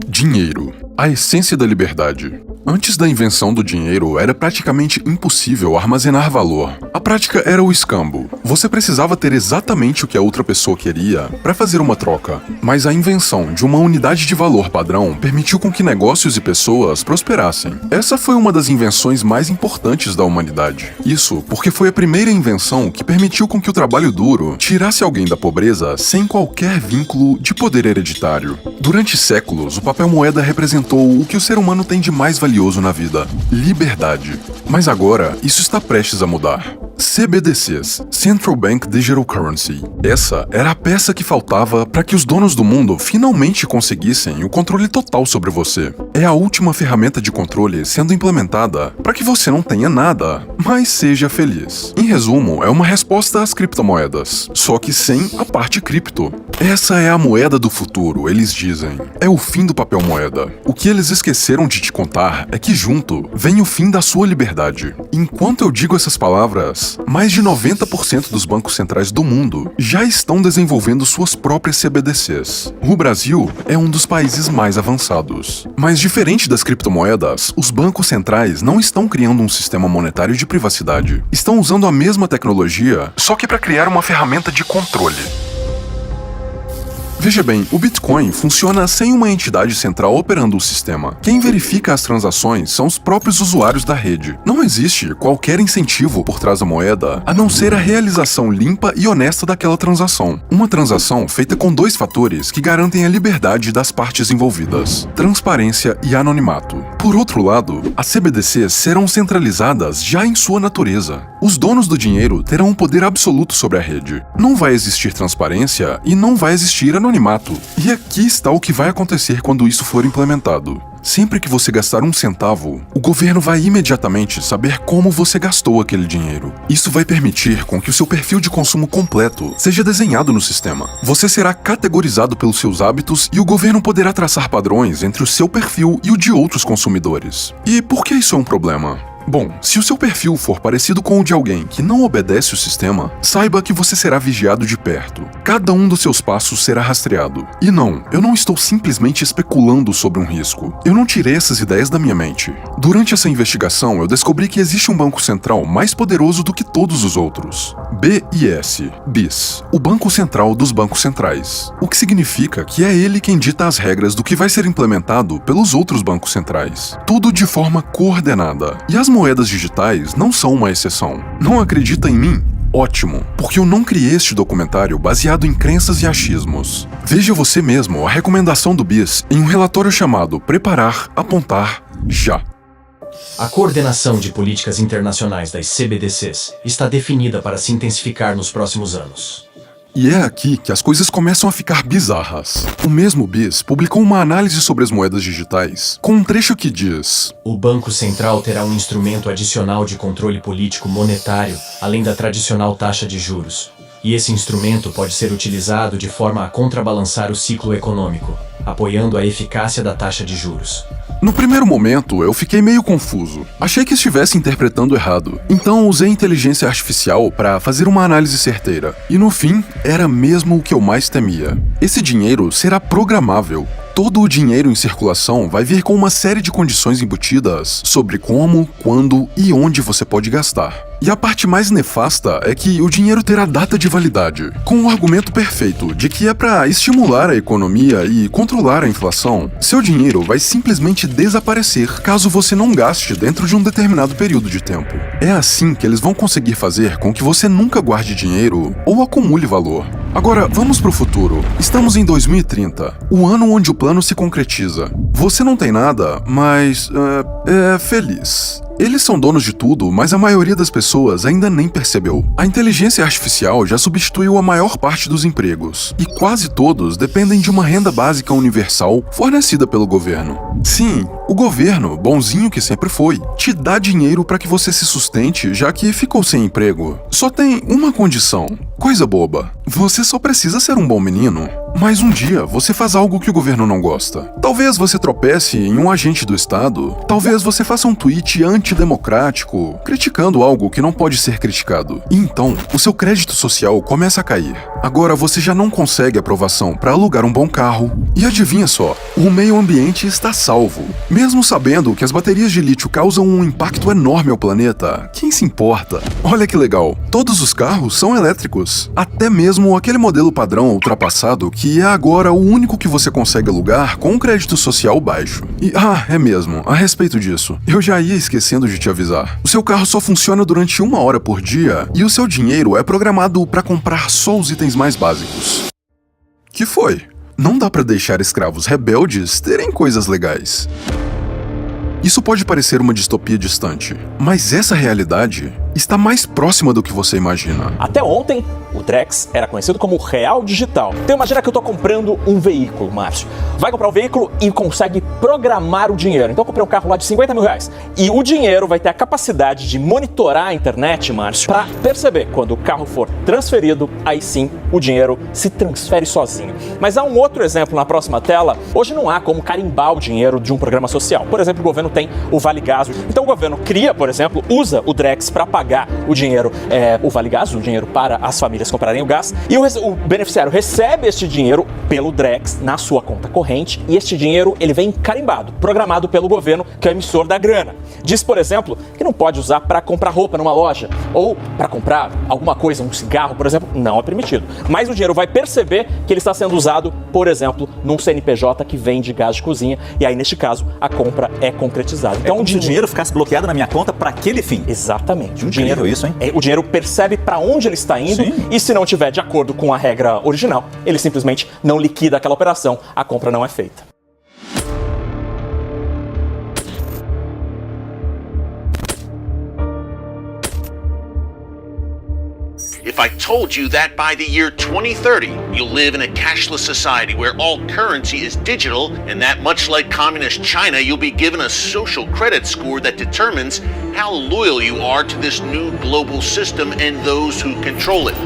Dinheiro, a essência da liberdade. Antes da invenção do dinheiro, era praticamente impossível armazenar valor. A prática era o escambo. Você precisava ter exatamente o que a outra pessoa queria para fazer uma troca. Mas a invenção de uma unidade de valor padrão permitiu com que negócios e pessoas prosperassem. Essa foi uma das invenções mais importantes da humanidade. Isso porque foi a primeira invenção que permitiu com que o trabalho duro tirasse alguém da pobreza sem qualquer vínculo de poder hereditário. Durante séculos, o papel moeda representou o que o ser humano tem de mais valioso na vida: liberdade. Mas agora, isso está prestes a mudar. CBDCs, Central Bank Digital Currency. Essa era a peça que faltava para que os donos do mundo finalmente conseguissem o controle total sobre você. É a última ferramenta de controle sendo implementada para que você não tenha nada, mas seja feliz. Em resumo, é uma resposta às criptomoedas, só que sem a parte cripto. Essa é a moeda do futuro, eles dizem. É o fim do papel moeda. O que eles esqueceram de te contar é que junto vem o fim da sua liberdade. Enquanto eu digo essas palavras, mais de 90% dos bancos centrais do mundo já estão desenvolvendo suas próprias CBDCs. O Brasil é um dos países mais avançados. Mas diferente das criptomoedas, os bancos centrais não estão criando um sistema monetário de privacidade. Estão usando a mesma tecnologia, só que para criar uma ferramenta de controle. Veja bem, o Bitcoin funciona sem uma entidade central operando o sistema. Quem verifica as transações são os próprios usuários da rede. Não existe qualquer incentivo por trás da moeda, a não ser a realização limpa e honesta daquela transação. Uma transação feita com dois fatores que garantem a liberdade das partes envolvidas: transparência e anonimato. Por outro lado, as CBDCs serão centralizadas já em sua natureza. Os donos do dinheiro terão um poder absoluto sobre a rede. Não vai existir transparência e não vai existir anonimato. E aqui está o que vai acontecer quando isso for implementado. Sempre que você gastar um centavo, o governo vai imediatamente saber como você gastou aquele dinheiro. Isso vai permitir com que o seu perfil de consumo completo seja desenhado no sistema. Você será categorizado pelos seus hábitos e o governo poderá traçar padrões entre o seu perfil e o de outros consumidores. E por que isso é um problema? Bom, se o seu perfil for parecido com o de alguém que não obedece o sistema, saiba que você será vigiado de perto. Cada um dos seus passos será rastreado. E não, eu não estou simplesmente especulando sobre um risco. Eu não tirei essas ideias da minha mente. Durante essa investigação, eu descobri que existe um banco central mais poderoso do que todos os outros. BIS, o Banco Central dos Bancos Centrais. O que significa que é ele quem dita as regras do que vai ser implementado pelos outros bancos centrais. Tudo de forma coordenada. E as moedas digitais não são uma exceção. Não acredita em mim? Ótimo, porque eu não criei este documentário baseado em crenças e achismos. Veja você mesmo a recomendação do BIS em um relatório chamado Preparar, Apontar, Já. A coordenação de políticas internacionais das CBDCs está definida para se intensificar nos próximos anos. E é aqui que as coisas começam a ficar bizarras. O mesmo BIS publicou uma análise sobre as moedas digitais, com um trecho que diz: o Banco Central terá um instrumento adicional de controle político monetário, além da tradicional taxa de juros. E esse instrumento pode ser utilizado de forma a contrabalançar o ciclo econômico, apoiando a eficácia da taxa de juros. No primeiro momento, eu fiquei meio confuso. Achei que estivesse interpretando errado. Então usei inteligência artificial para fazer uma análise certeira. E no fim, era mesmo o que eu mais temia. Esse dinheiro será programável. Todo o dinheiro em circulação vai vir com uma série de condições embutidas sobre como, quando e onde você pode gastar. E a parte mais nefasta é que o dinheiro terá data de validade, com o argumento perfeito de que é para estimular a economia e controlar a inflação. Seu dinheiro vai simplesmente desaparecer caso você não gaste dentro de um determinado período de tempo. É assim que eles vão conseguir fazer com que você nunca guarde dinheiro ou acumule valor. Agora, vamos pro futuro. Estamos em 2030, o ano onde o plano se concretiza. Você não tem nada, mas é feliz. Eles são donos de tudo, mas a maioria das pessoas ainda nem percebeu. A inteligência artificial já substituiu a maior parte dos empregos, e quase todos dependem de uma renda básica universal fornecida pelo governo. Sim, o governo, bonzinho que sempre foi, te dá dinheiro para que você se sustente, já que ficou sem emprego. Só tem uma condição. Coisa boba. Você só precisa ser um bom menino. Mas um dia você faz algo que o governo não gosta. Talvez você tropece em um agente do Estado. Talvez você faça um tweet antidemocrático, criticando algo que não pode ser criticado. E então, o seu crédito social começa a cair. Agora você já não consegue aprovação para alugar um bom carro. E adivinha só, o meio ambiente está salvo. Mesmo sabendo que as baterias de lítio causam um impacto enorme ao planeta, quem se importa? Olha que legal, todos os carros são elétricos. Até mesmo aquele modelo padrão ultrapassado que é agora o único que você consegue alugar com um crédito social baixo. E é mesmo, a respeito disso, eu já ia esquecendo de te avisar. O seu carro só funciona durante 1 hora por dia e o seu dinheiro é programado para comprar só os itens mais básicos. Que foi? Não dá para deixar escravos rebeldes terem coisas legais. Isso pode parecer uma distopia distante, mas essa realidade está mais próxima do que você imagina. Até ontem, o Drex era conhecido como Real Digital. Então imagina que eu tô comprando um veículo, Márcio. Vai comprar um veículo e consegue programar o dinheiro. Então eu comprei um carro lá de 50 mil reais. E o dinheiro vai ter a capacidade de monitorar a internet, Márcio, para perceber quando o carro for transferido, aí sim o dinheiro se transfere sozinho. Mas há um outro exemplo na próxima tela. Hoje não há como carimbar o dinheiro de um programa social. Por exemplo, o governo tem o Vale Gás. Então o governo cria, por exemplo, usa o Drex para pagar o dinheiro, o Vale Gás, o dinheiro para as famílias comprarem o gás, e o beneficiário recebe este dinheiro pelo Drex na sua conta corrente, e este dinheiro ele vem carimbado, programado pelo governo, que é o emissor da grana. Diz, por exemplo, que não pode usar para comprar roupa numa loja, ou para comprar alguma coisa, um cigarro, por exemplo, não é permitido. Mas o dinheiro vai perceber que ele está sendo usado, por exemplo, num CNPJ que vende gás de cozinha, e aí, neste caso, a compra é concretizada. Então, como se o dinheiro ficasse bloqueado na minha conta para aquele fim. Exatamente. O dinheiro, isso, hein? O dinheiro percebe para onde ele está indo. Sim. E se não tiver de acordo com a regra original, ele simplesmente não liquida aquela operação, a compra não é feita. If I told you that by the year 2030, you'll live in a cashless society where all currency is digital, and that much like communist China, you'll be given a social credit score that determines how loyal you are to this new global system and those who control it.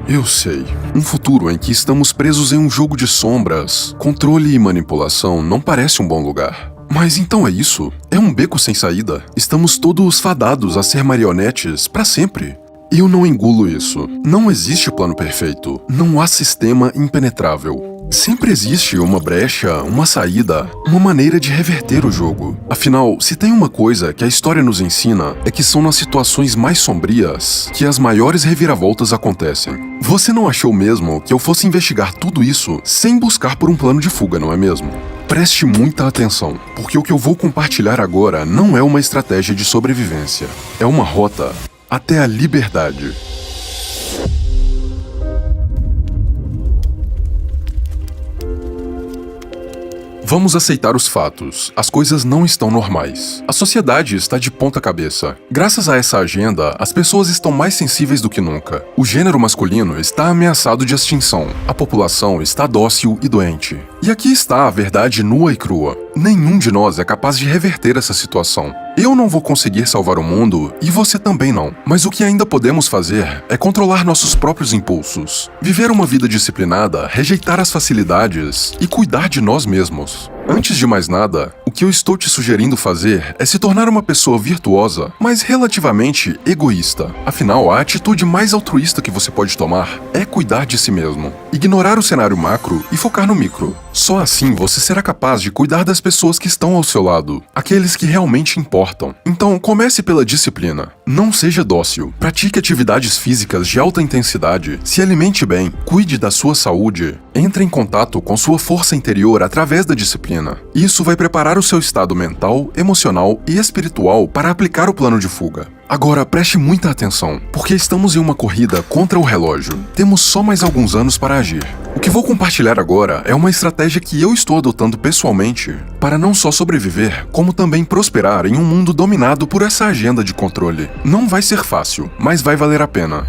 Eu sei. Um futuro em que estamos presos em um jogo de sombras, controle e manipulação não parece um bom lugar. Mas então é isso? É um beco sem saída? Estamos todos fadados a ser marionetes para sempre? Eu não engulo isso. Não existe plano perfeito. Não há sistema impenetrável. Sempre existe uma brecha, uma saída, uma maneira de reverter o jogo. Afinal, se tem uma coisa que a história nos ensina, é que são nas situações mais sombrias que as maiores reviravoltas acontecem. Você não achou mesmo que eu fosse investigar tudo isso sem buscar por um plano de fuga, não é mesmo? Preste muita atenção, porque o que eu vou compartilhar agora não é uma estratégia de sobrevivência. É uma rota até a liberdade. Vamos aceitar os fatos. As coisas não estão normais. A sociedade está de ponta cabeça. Graças a essa agenda, as pessoas estão mais sensíveis do que nunca. O gênero masculino está ameaçado de extinção. A população está dócil e doente. E aqui está a verdade nua e crua. Nenhum de nós é capaz de reverter essa situação. Eu não vou conseguir salvar o mundo e você também não. Mas o que ainda podemos fazer é controlar nossos próprios impulsos, viver uma vida disciplinada, rejeitar as facilidades e cuidar de nós mesmos. Antes de mais nada, o que eu estou te sugerindo fazer é se tornar uma pessoa virtuosa, mas relativamente egoísta. Afinal, a atitude mais altruísta que você pode tomar é cuidar de si mesmo. Ignorar o cenário macro e focar no micro. Só assim você será capaz de cuidar das pessoas que estão ao seu lado, aqueles que realmente importam. Então, comece pela disciplina. Não seja dócil. Pratique atividades físicas de alta intensidade. Se alimente bem. Cuide da sua saúde. Entre em contato com sua força interior através da disciplina. Isso vai preparar o seu estado mental, emocional e espiritual para aplicar o plano de fuga. Agora preste muita atenção, porque estamos em uma corrida contra o relógio. Temos só mais alguns anos para agir. O que vou compartilhar agora é uma estratégia que eu estou adotando pessoalmente para não só sobreviver, como também prosperar em um mundo dominado por essa agenda de controle. Não vai ser fácil, mas vai valer a pena.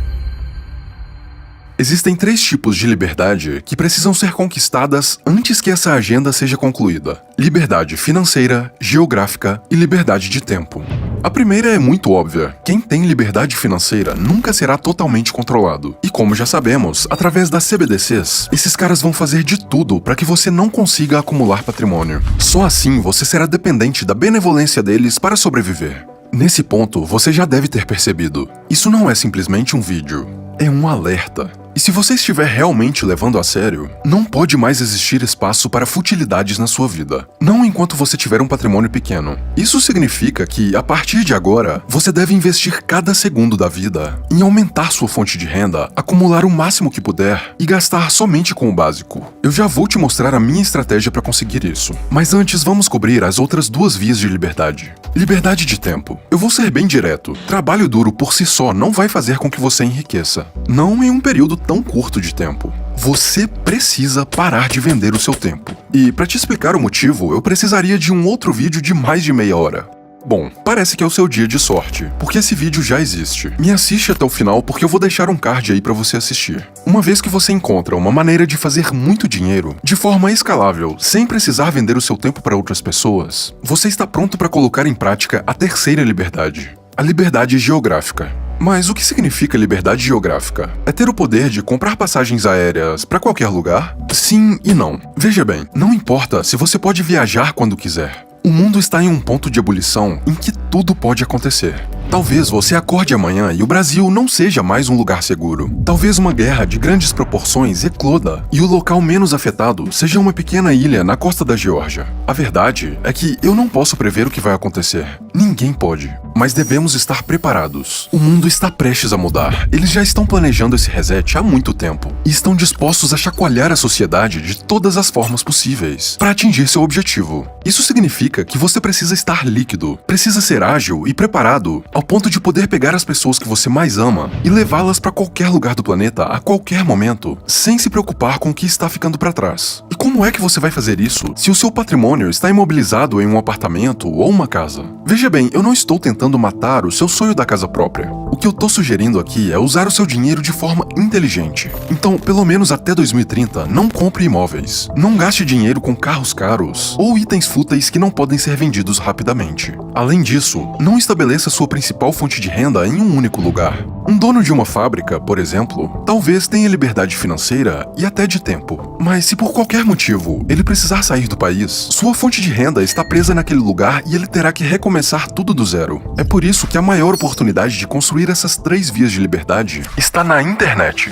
Existem 3 tipos de liberdade que precisam ser conquistadas antes que essa agenda seja concluída: liberdade financeira, geográfica e liberdade de tempo. A primeira é muito óbvia. Quem tem liberdade financeira nunca será totalmente controlado. E como já sabemos, através das CBDCs, esses caras vão fazer de tudo para que você não consiga acumular patrimônio. Só assim você será dependente da benevolência deles para sobreviver. Nesse ponto, você já deve ter percebido. Isso não é simplesmente um vídeo. É um alerta. E se você estiver realmente levando a sério, não pode mais existir espaço para futilidades na sua vida. Não enquanto você tiver um patrimônio pequeno. Isso significa que, a partir de agora, você deve investir cada segundo da vida em aumentar sua fonte de renda, acumular o máximo que puder e gastar somente com o básico. Eu já vou te mostrar a minha estratégia para conseguir isso. Mas antes, vamos cobrir as outras 2 vias de liberdade. Liberdade de tempo. Eu vou ser bem direto. Trabalho duro por si só não vai fazer com que você enriqueça. Não em um período tão curto de tempo. Você precisa parar de vender o seu tempo. E para te explicar o motivo, eu precisaria de um outro vídeo de mais de meia hora. Bom, parece que é o seu dia de sorte, porque esse vídeo já existe. Me assiste até o final porque eu vou deixar um card aí para você assistir. Uma vez que você encontra uma maneira de fazer muito dinheiro, de forma escalável, sem precisar vender o seu tempo para outras pessoas, você está pronto para colocar em prática a terceira liberdade, a liberdade geográfica. Mas o que significa liberdade geográfica? É ter o poder de comprar passagens aéreas para qualquer lugar? Sim e não. Veja bem, não importa se você pode viajar quando quiser. O mundo está em um ponto de ebulição em que tudo pode acontecer. Talvez você acorde amanhã e o Brasil não seja mais um lugar seguro. Talvez uma guerra de grandes proporções ecloda e o local menos afetado seja uma pequena ilha na costa da Geórgia. A verdade é que eu não posso prever o que vai acontecer. Ninguém pode. Mas devemos estar preparados. O mundo está prestes a mudar. Eles já estão planejando esse reset há muito tempo e estão dispostos a chacoalhar a sociedade de todas as formas possíveis para atingir seu objetivo. Isso significa que você precisa estar líquido, precisa ser ágil e preparado ao ponto de poder pegar as pessoas que você mais ama e levá-las para qualquer lugar do planeta a qualquer momento, sem se preocupar com o que está ficando para trás. E como é que você vai fazer isso se o seu patrimônio está imobilizado em um apartamento ou uma casa? Veja bem, eu não estou tentando matar o seu sonho da casa própria. O que eu tô sugerindo aqui é usar o seu dinheiro de forma inteligente. Então, pelo menos até 2030, não compre imóveis. Não gaste dinheiro com carros caros ou itens fúteis que não podem ser vendidos rapidamente. Além disso, não estabeleça sua principal fonte de renda em um único lugar. Um dono de uma fábrica, por exemplo, talvez tenha liberdade financeira e até de tempo. Mas se por qualquer motivo ele precisar sair do país, sua fonte de renda está presa naquele lugar e ele terá que recomeçar tudo do zero. É por isso que a maior oportunidade de construir essas 3 vias de liberdade está na internet.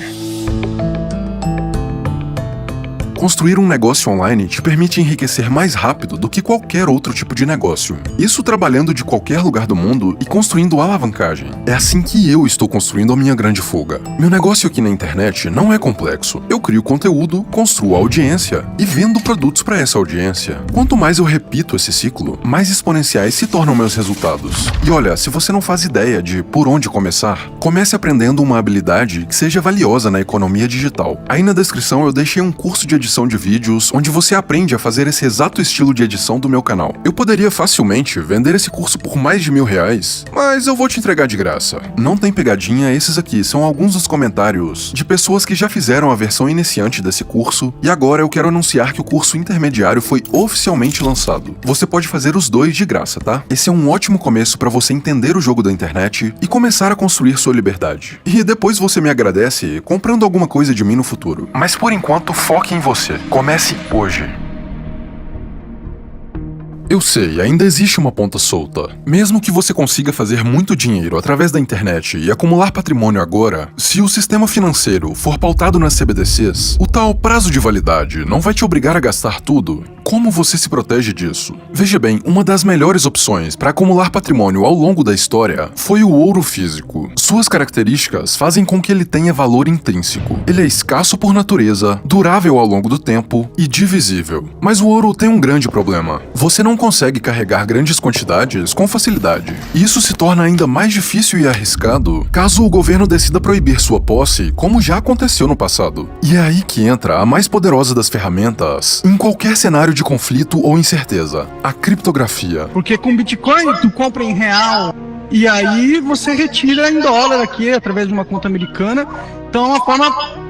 construir um negócio online te permite enriquecer mais rápido do que qualquer outro tipo de negócio. Isso trabalhando de qualquer lugar do mundo e construindo alavancagem. É assim que eu estou construindo a minha grande fuga. Meu negócio aqui na internet não é complexo. Eu crio conteúdo, construo audiência e vendo produtos para essa audiência. Quanto mais eu repito esse ciclo, mais exponenciais se tornam meus resultados. E olha, se você não faz ideia de por onde começar, comece aprendendo uma habilidade que seja valiosa na economia digital. Aí na descrição eu deixei um curso de edição de vídeos onde você aprende a fazer esse exato estilo de edição do meu canal. Eu poderia facilmente vender esse curso por mais de R$1.000, mas eu vou te entregar de graça. Não tem pegadinha, esses aqui são alguns dos comentários de pessoas que já fizeram a versão iniciante desse curso e agora eu quero anunciar que o curso intermediário foi oficialmente lançado. Você pode fazer os dois de graça, tá? Esse é um ótimo começo para você entender o jogo da internet e começar a construir sua liberdade. E depois você me agradece comprando alguma coisa de mim no futuro. Mas por enquanto, foque em você. Comece hoje. Eu sei, ainda existe uma ponta solta. Mesmo que você consiga fazer muito dinheiro através da internet e acumular patrimônio agora, se o sistema financeiro for pautado nas CBDCs, o tal prazo de validade não vai te obrigar a gastar tudo. Como você se protege disso? Veja bem, uma das melhores opções para acumular patrimônio ao longo da história foi o ouro físico. Suas características fazem com que ele tenha valor intrínseco. Ele é escasso por natureza, durável ao longo do tempo e divisível. Mas o ouro tem um grande problema. Você não consegue carregar grandes quantidades com facilidade. E isso se torna ainda mais difícil e arriscado caso o governo decida proibir sua posse, como já aconteceu no passado. E é aí que entra a mais poderosa das ferramentas em qualquer cenário de conflito ou incerteza: a criptografia. Porque com Bitcoin tu compra em real e aí você retira em dólar aqui através de uma conta americana. Então é uma forma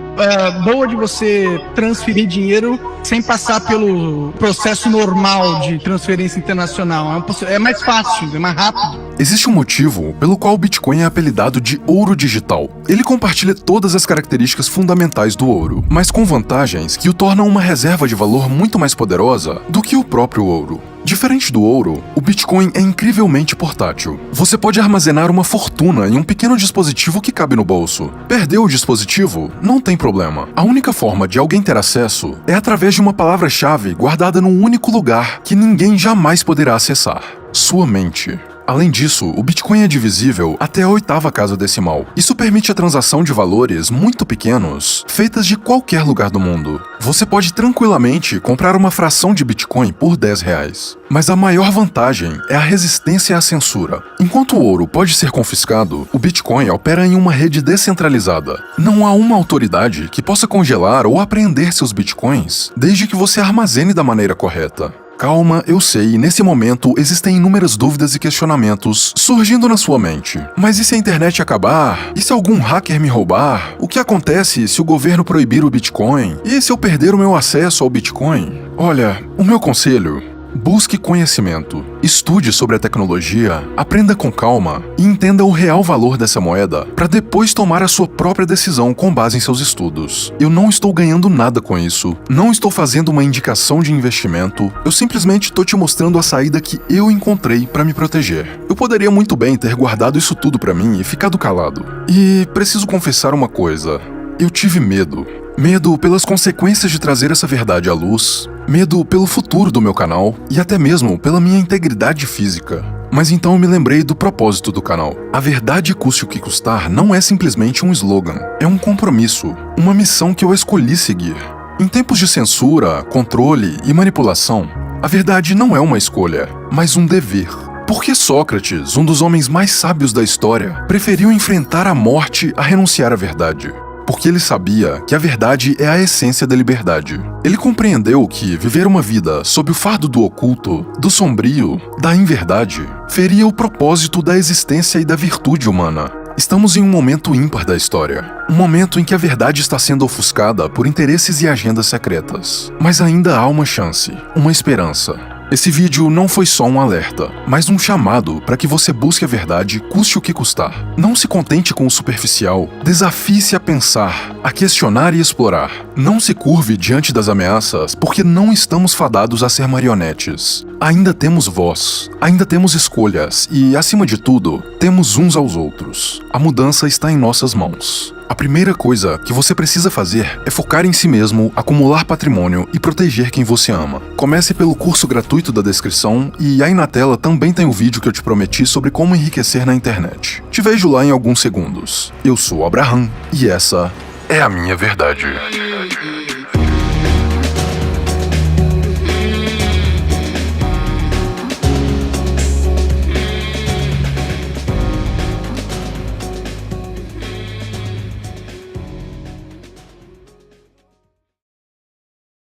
boa de você transferir dinheiro sem passar pelo processo normal de transferência internacional. É mais fácil, é mais rápido. Existe um motivo pelo qual o Bitcoin é apelidado de ouro digital. Ele compartilha todas as características fundamentais do ouro, mas com vantagens que o tornam uma reserva de valor muito mais poderosa do que o próprio ouro. Diferente do ouro, o Bitcoin é incrivelmente portátil. Você pode armazenar uma fortuna em um pequeno dispositivo que cabe no bolso. Perdeu o dispositivo? Não tem problema. A única forma de alguém ter acesso é através de uma palavra-chave guardada num único lugar que ninguém jamais poderá acessar: sua mente. Além disso, o Bitcoin é divisível até a 8ª casa decimal. Isso permite a transação de valores muito pequenos, feitas de qualquer lugar do mundo. Você pode tranquilamente comprar uma fração de Bitcoin por R$10. Mas a maior vantagem é a resistência à censura. Enquanto o ouro pode ser confiscado, o Bitcoin opera em uma rede descentralizada. Não há uma autoridade que possa congelar ou apreender seus Bitcoins, desde que você armazene da maneira correta. Calma, eu sei, nesse momento existem inúmeras dúvidas e questionamentos surgindo na sua mente. Mas e se a internet acabar? E se algum hacker me roubar? O que acontece se o governo proibir o Bitcoin? E se eu perder o meu acesso ao Bitcoin? Olha, o meu conselho: busque conhecimento, estude sobre a tecnologia, aprenda com calma e entenda o real valor dessa moeda para depois tomar a sua própria decisão com base em seus estudos. Eu não estou ganhando nada com isso, não estou fazendo uma indicação de investimento, eu simplesmente estou te mostrando a saída que eu encontrei para me proteger. Eu poderia muito bem ter guardado isso tudo para mim e ficado calado. E preciso confessar uma coisa: eu tive medo. Medo pelas consequências de trazer essa verdade à luz, medo pelo futuro do meu canal e até mesmo pela minha integridade física. Mas então eu me lembrei do propósito do canal. A verdade, custe o que custar, não é simplesmente um slogan. É um compromisso, uma missão que eu escolhi seguir. Em tempos de censura, controle e manipulação, a verdade não é uma escolha, mas um dever. Por que Sócrates, um dos homens mais sábios da história, preferiu enfrentar a morte a renunciar à verdade? Porque ele sabia que a verdade é a essência da liberdade. Ele compreendeu que viver uma vida sob o fardo do oculto, do sombrio, da inverdade, feria o propósito da existência e da virtude humana. Estamos em um momento ímpar da história. Um momento em que a verdade está sendo ofuscada por interesses e agendas secretas. Mas ainda há uma chance, uma esperança. Esse vídeo não foi só um alerta, mas um chamado para que você busque a verdade, custe o que custar. Não se contente com o superficial, desafie-se a pensar, a questionar e explorar. Não se curve diante das ameaças, porque não estamos fadados a ser marionetes. Ainda temos voz, ainda temos escolhas e, acima de tudo, temos uns aos outros. A mudança está em nossas mãos. A primeira coisa que você precisa fazer é focar em si mesmo, acumular patrimônio e proteger quem você ama. Comece pelo curso gratuito da descrição e aí na tela também tem o vídeo que eu te prometi sobre como enriquecer na internet. Te vejo lá em alguns segundos. Eu sou Abraham e essa é a minha verdade.